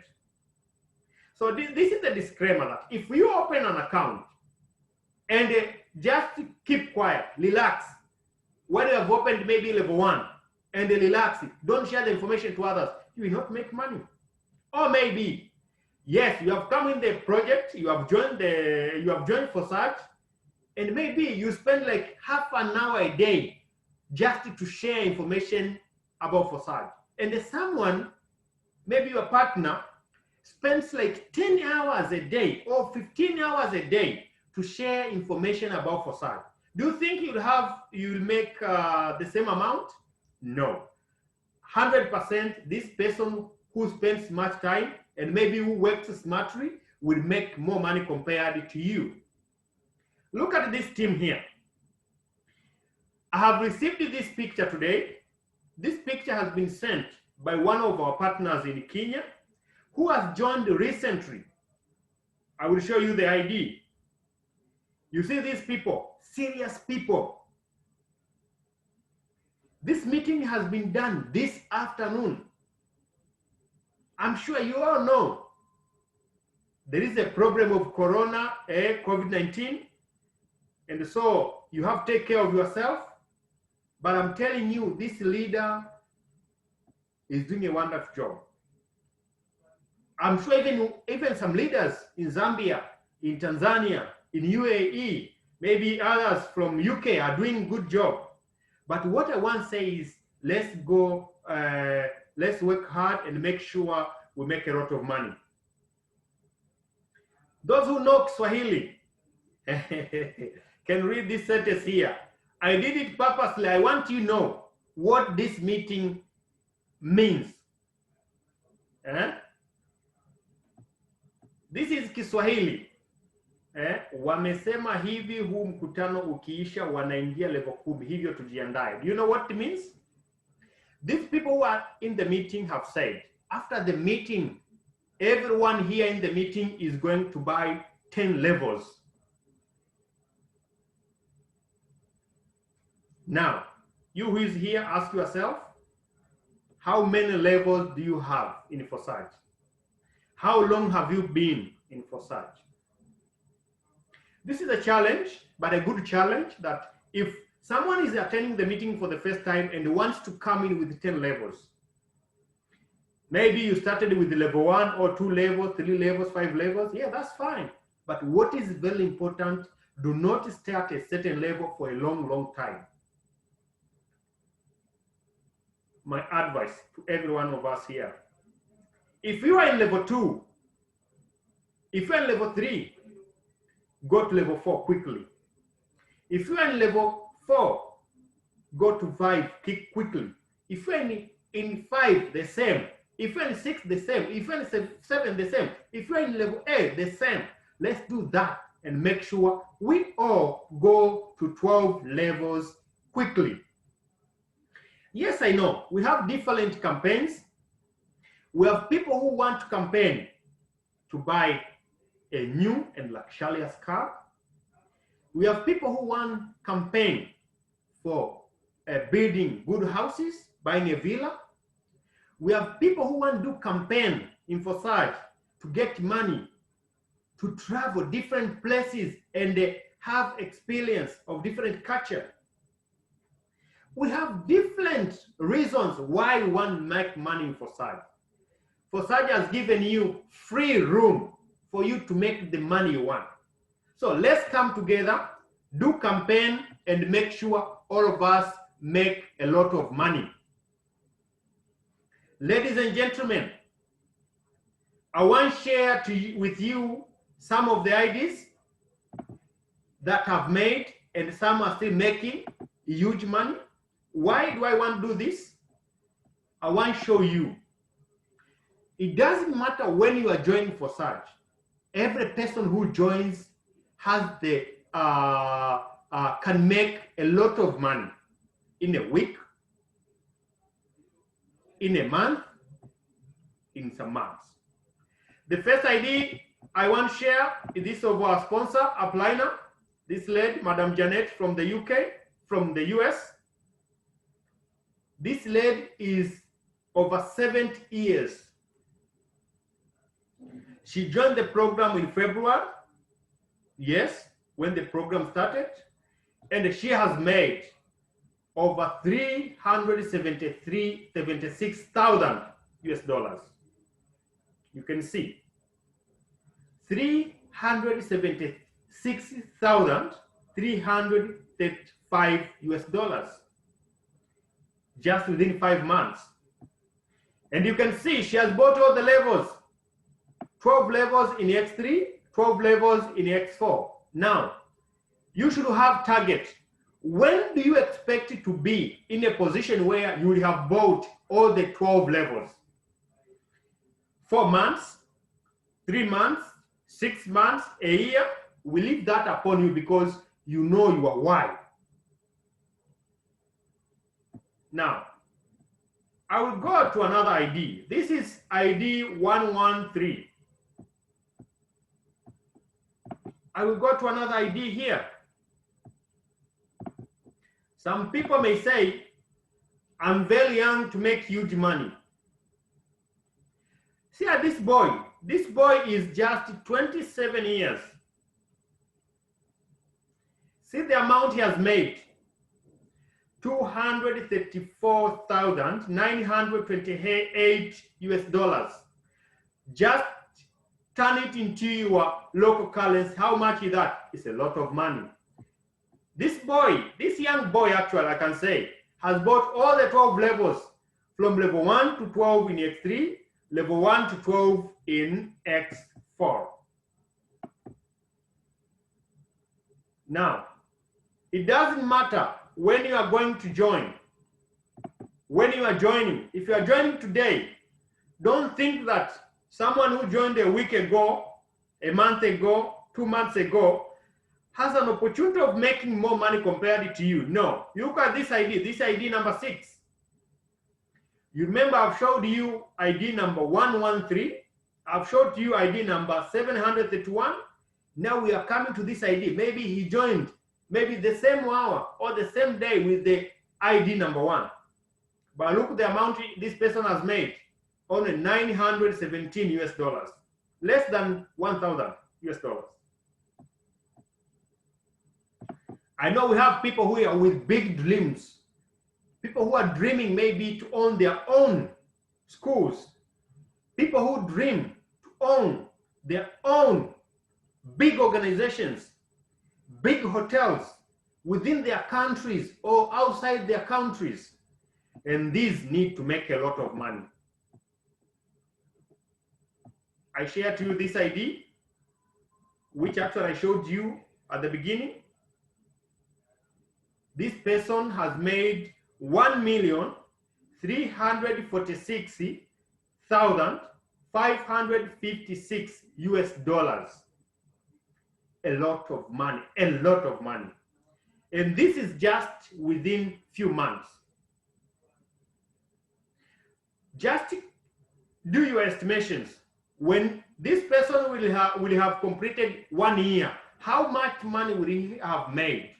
So this is the disclaimer that if you open an account and just keep quiet, relax, when you have opened maybe level 1 and relax it, don't share the information to others, you will not make money. Or maybe, yes, you have come in the project, you have joined Forsage, and maybe you spend like half an hour a day just to share information about Forsage. And there's someone, maybe your partner, spends like 10 hours a day or 15 hours a day to share information about Forsage. Do you think you'll make the same amount? No. 100%, this person who spends much time and maybe who works smartly will make more money compared to you. Look at this team here. I have received this picture today. This picture has been sent by one of our partners in Kenya who has joined recently. I will show you the ID. You see these people, serious people. This meeting has been done this afternoon. I'm sure you all know there is a problem of corona, COVID-19, and so you have to take care of yourself. But I'm telling you, this leader is doing a wonderful job. I'm sure even some leaders in Zambia, in Tanzania, in UAE, maybe others from UK are doing a good job. But what I want to say is, let's work hard and make sure we make a lot of money. Those who know Swahili can read this sentence here. I did it purposely. I want you to know what this meeting means. This is Kiswahili. Wamesema hivi, huu mkutano ukiisha wanaingia level 10, hivyo tujiandae. Do you know what it means? These people who are in the meeting have said, after the meeting, everyone here in the meeting is going to buy 10 levels. Now, you who is here, ask yourself, how many levels do you have in Forsage? How long have you been in Forsage? This is a challenge, but a good challenge, that if someone is attending the meeting for the first time and wants to come in with 10 levels, maybe you started with level 1 or 2 levels, 3 levels, 5 levels, yeah, that's fine. But what is very important, do not start a certain level for a long, long time. My advice to every one of us here, if you are in level 2, if you are in level 3, go to level 4 quickly. If you are in level 4, go to 5 quickly. If you are in 5, the same. If you are in 6, the same. If you are in 7, the same. If you are in level 8, the same. Let's do that and make sure we all go to 12 levels quickly. Yes, I know, we have different campaigns. We have people who want to campaign to buy a new and luxurious car. We have people who want campaign for building good houses, buying a villa. We have people who want to do campaign in Forsage to get money, to travel different places and have experience of different culture. We have different reasons why we want to make money in Forsage. Forsage has given you free room for you to make the money you want. So let's come together, do campaign, and make sure all of us make a lot of money. Ladies and gentlemen, I want to share with you some of the ideas that I've made, and some are still making huge money. Why do I want to do this? I want to show you. It doesn't matter when you are joining Forsage. Every person who joins has the can make a lot of money in a week, in a month, in some months. The first idea I want to share is this of our sponsor, Upliner. This lady, Madam Janet from the UK, from the US. This lady is over 70 years. She joined the program in February, yes, when the program started, and she has made over 376,000 US dollars. You can see 376,335 US dollars just within 5 months. And you can see she has bought all the levels, 12 levels in X3, 12 levels in X4. Now, you should have target. When do you expect it to be in a position where you will have bought all the 12 levels? 4 months, 3 months, 6 months, a year? We leave that upon you because you know your why. Now, I will go to another ID. This is ID 113. I will go to another ID here. Some people may say, I'm very young to make huge money. See at this boy. This boy is just 27 years. See the amount he has made. $234,928 US dollars. Just turn it into your local currency. How much is that? It's a lot of money. This boy, this young boy actually, I can say, has bought all the 12 levels from level 1 to 12 in X3, level 1 to 12 in X4. Now, it doesn't matter when you are going to join. When you are joining, if you are joining today, don't think that someone who joined a week ago, a month ago, 2 months ago, has an opportunity of making more money compared to you. No, you look at this ID number 6. You remember I've showed you ID number 113. I've showed you ID number 731. Now we are coming to this ID. Maybe he joined maybe the same hour or the same day with the ID number 1. But look at the amount this person has made. Only 917 US dollars. Less than 1,000 US dollars. I know we have people who are with big dreams. People who are dreaming maybe to own their own schools. People who dream to own their own big organizations, big hotels within their countries or outside their countries. And these need to make a lot of money. I shared to you this ID, which actually I showed you at the beginning. This person has made 1,346,556 US dollars. A lot of money, a lot of money. And this is just within few months. Just do your estimations. When this person will have completed 1 year, how much money would he have made?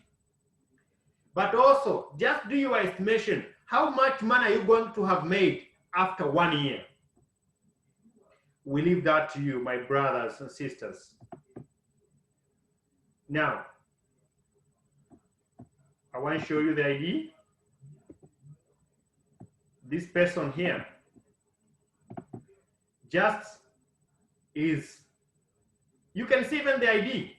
But also, just do your estimation. How much money are you going to have made after 1 year? We leave that to you, my brothers and sisters. Now, I want to show you the ID. This person here just is, you can see even the ID.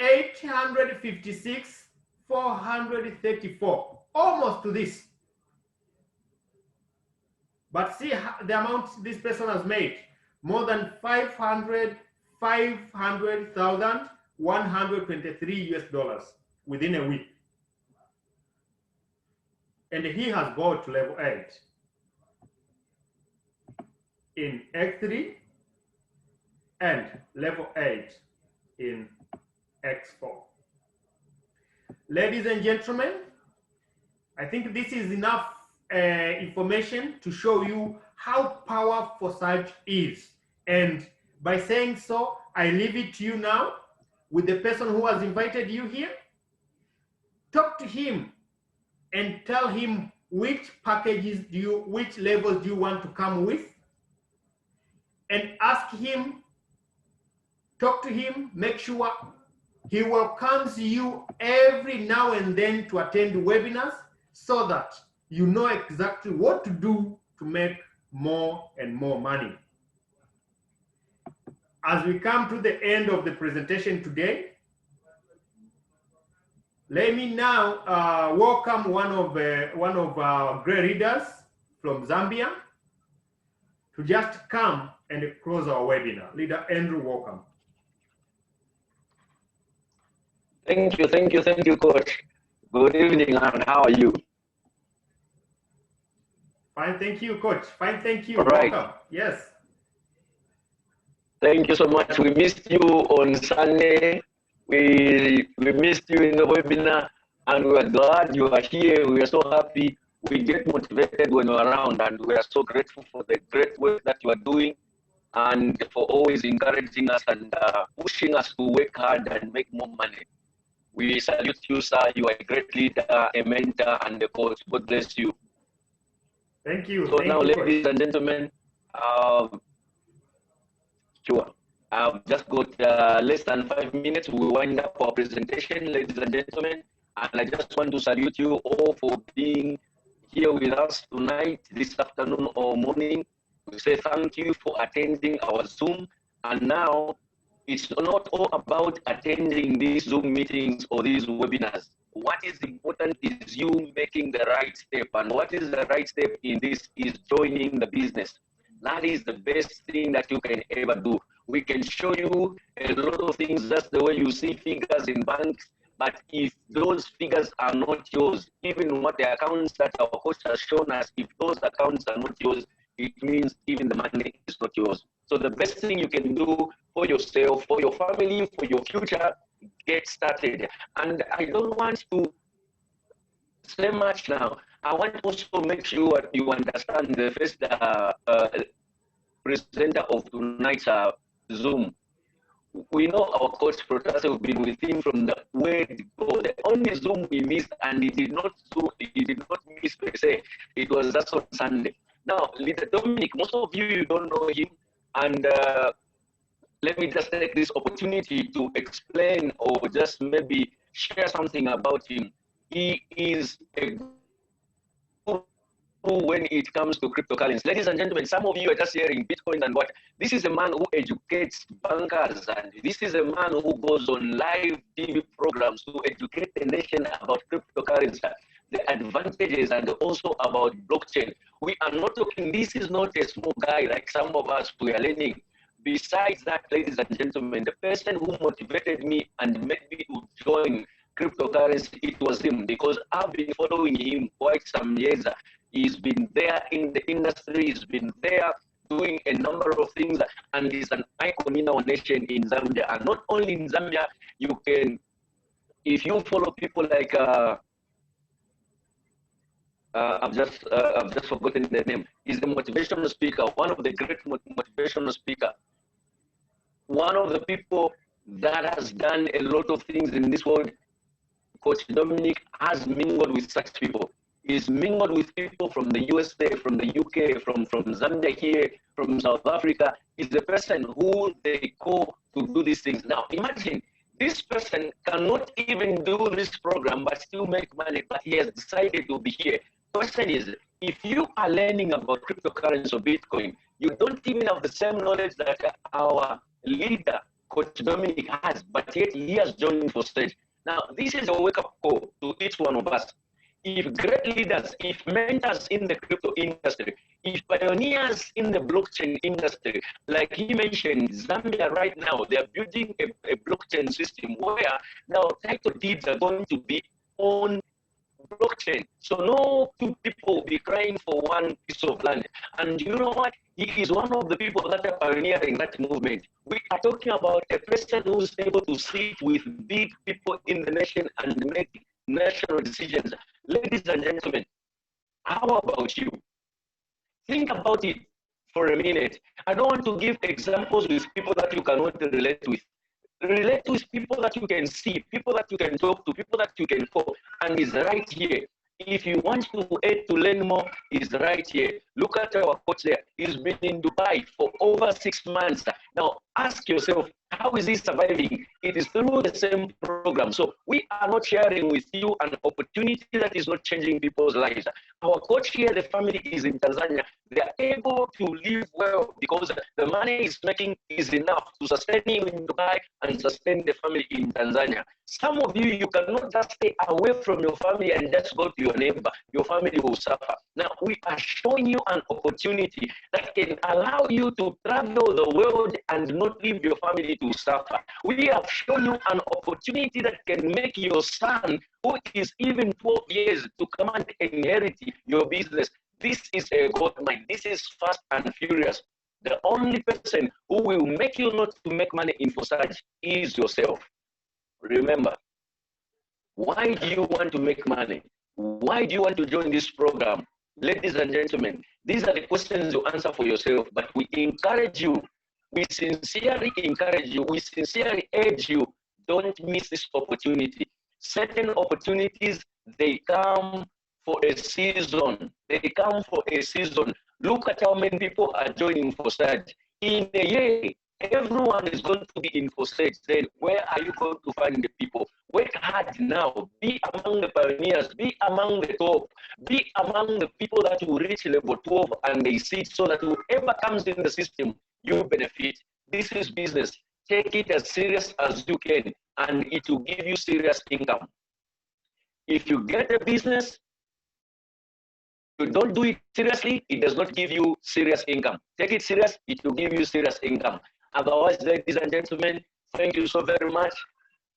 856, 434, almost to this. But see the amount this person has made, more than 500,123 US dollars within a week. And he has bought to level 8 in X3 and level 8 in X4. Ladies and gentlemen, I think this is enough information to show you how powerful Forsage is. And by saying so, I leave it to you now with the person who has invited you here. Talk to him and tell him which packages which levels do you want to come with, and ask him, talk to him, make sure he welcomes you every now and then to attend webinars so that you know exactly what to do to make more and more money. As we come to the end of the presentation today, let me now welcome one of our great leaders from Zambia to just come and close our webinar. Leader Andrew, welcome. Thank you, Coach. Good evening, and how are you? Fine, thank you, Coach. Fine, thank you. All right. Welcome. Yes. Thank you so much. We missed you on Sunday. We missed you in the webinar, and we are glad you are here. We are so happy. We get motivated when you're around, and we are so grateful for the great work that you are doing and for always encouraging us and pushing us to work hard and make more money. We salute you, sir. You are a great leader, a mentor, and a coach. God bless you. Thank you. So now, ladies and gentlemen, sure. I've just got less than 5 minutes. We wind up our presentation, ladies and gentlemen. And I just want to salute you all for being here with us tonight, this afternoon or morning. We say thank you for attending our Zoom. And now, it's not all about attending these Zoom meetings or these webinars. What is important is you making the right step. And what is the right step in this is joining the business. That is the best thing that you can ever do. We can show you a lot of things. That's the way you see figures in banks. But if those figures are not yours, even what the accounts that our coach has shown us, if those accounts are not yours, it means even the money is not yours. So the best thing you can do for yourself, for your family, for your future, get started. And I don't want to say much now. I want to also make sure you understand the first presenter of tonight's Zoom. We know our coach Protase, we've been with him from the word go. The only Zoom we missed, and he did not miss per se, it was just on Sunday. Now, Leader Dominic, most of you don't know him, and let me just take this opportunity to explain or just maybe share something about him. He is a guru when it comes to cryptocurrency. Ladies and gentlemen, some of you are just hearing Bitcoin and what. This is a man who educates bankers, and this is a man who goes on live TV programs to educate the nation about cryptocurrency, the advantages, and also about blockchain. We are not talking, this is not a small guy like some of us we are learning. Besides that, ladies and gentlemen, the person who motivated me and made me to join cryptocurrency, it was him, because I've been following him quite some years. He's been there in the industry, he's been there doing a number of things, and he's an icon in our nation in Zambia. And not only in Zambia, you can, if you follow people like, I've just forgotten the name. He's a motivational speaker, one of the great motivational speakers. one of the people that has done a lot of things in this world. Coach Dominic has mingled with such people. He's mingled with people from the USA, from the UK, from Zambia here, from South Africa. He's the person who they call to do these things. Now, imagine this person cannot even do this program but still make money, but he has decided to be here. Question is, if you are learning about cryptocurrency or Bitcoin, you don't even have the same knowledge that our leader, Coach Dominic, has, but yet he has joined Forsage. Now, this is a wake-up call to each one of us. If great leaders, if mentors in the crypto industry, if pioneers in the blockchain industry, like he mentioned, Zambia right now, they are building a blockchain system where now title deeds are going to be on blockchain. So no two people will be crying for one piece of land. And you know what? He is one of the people that are pioneering that movement. We are talking about a person who is able to sit with big people in the nation and make national decisions. Ladies and gentlemen, how about you? Think about it for a minute. I don't want to give examples with people that you cannot relate with. Relate with people that you can see, people that you can talk to, people that you can call, and is right here. If you want to learn more, is right here. Look at our coach there. He's been in Dubai for over 6 months. Now, ask yourself, how is he surviving? It is through the same program. So we are not sharing with you an opportunity that is not changing people's lives. Our coach here, the family is in Tanzania. They are able to live well because the money is making is enough to sustain him in Dubai and sustain the family in Tanzania. Some of you cannot just stay away from your family and just go to your neighbor. Your family will suffer. Now, we are showing you an opportunity that can allow you to travel the world and not leave your family to suffer. We have shown you an opportunity that can make your son, who is even 12 years, to come and inherit your business. This is a gold mine. This is fast and furious. The only person who will make you not to make money in Forsage is yourself. Remember, why do you want to make money? Why do you want to join this program? Ladies and gentlemen, these are the questions you answer for yourself, but we encourage you. We sincerely encourage you. We sincerely urge you, don't miss this opportunity. Certain opportunities, they come for a season. They come for a season. Look at how many people are joining Forsage. In a year, everyone is going to be in Forsage. Then where are you going to find the people? Work hard now. Be among the pioneers. Be among the top. Be among the people that will reach level 12 and they see so that whoever comes in the system, you benefit. This is business. Take it as serious as you can, and it will give you serious income. If you get a business, you don't do it seriously, it does not give you serious income. Take it serious, it will give you serious income. Otherwise, ladies and gentlemen, thank you so very much.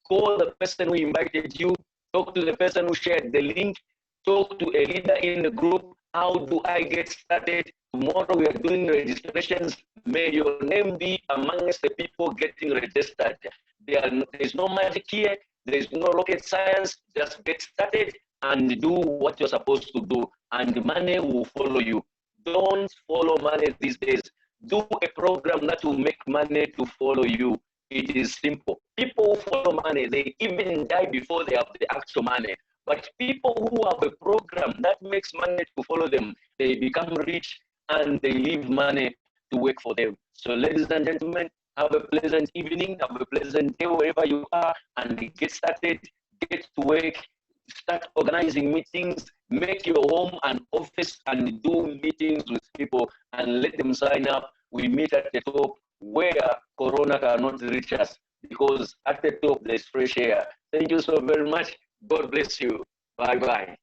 Call the person who invited you, talk to the person who shared the link, talk to a leader in the group. How do I get started? Tomorrow we are doing registrations. May your name be amongst the people getting registered. There is no magic here. There is no rocket science. Just get started and do what you're supposed to do, and money will follow you. Don't follow money these days. Do a program that will make money to follow you. It is simple. People who follow money, they even die before they have the actual money. But people who have a program that makes money to follow them, they become rich and they leave money to work for them. So ladies and gentlemen, have a pleasant evening, have a pleasant day wherever you are, and get started, get to work, start organizing meetings, make your home an office and do meetings with people and let them sign up. We meet at the top where Corona cannot reach us, because at the top there's fresh air. Thank you so very much. God bless you. Bye-bye.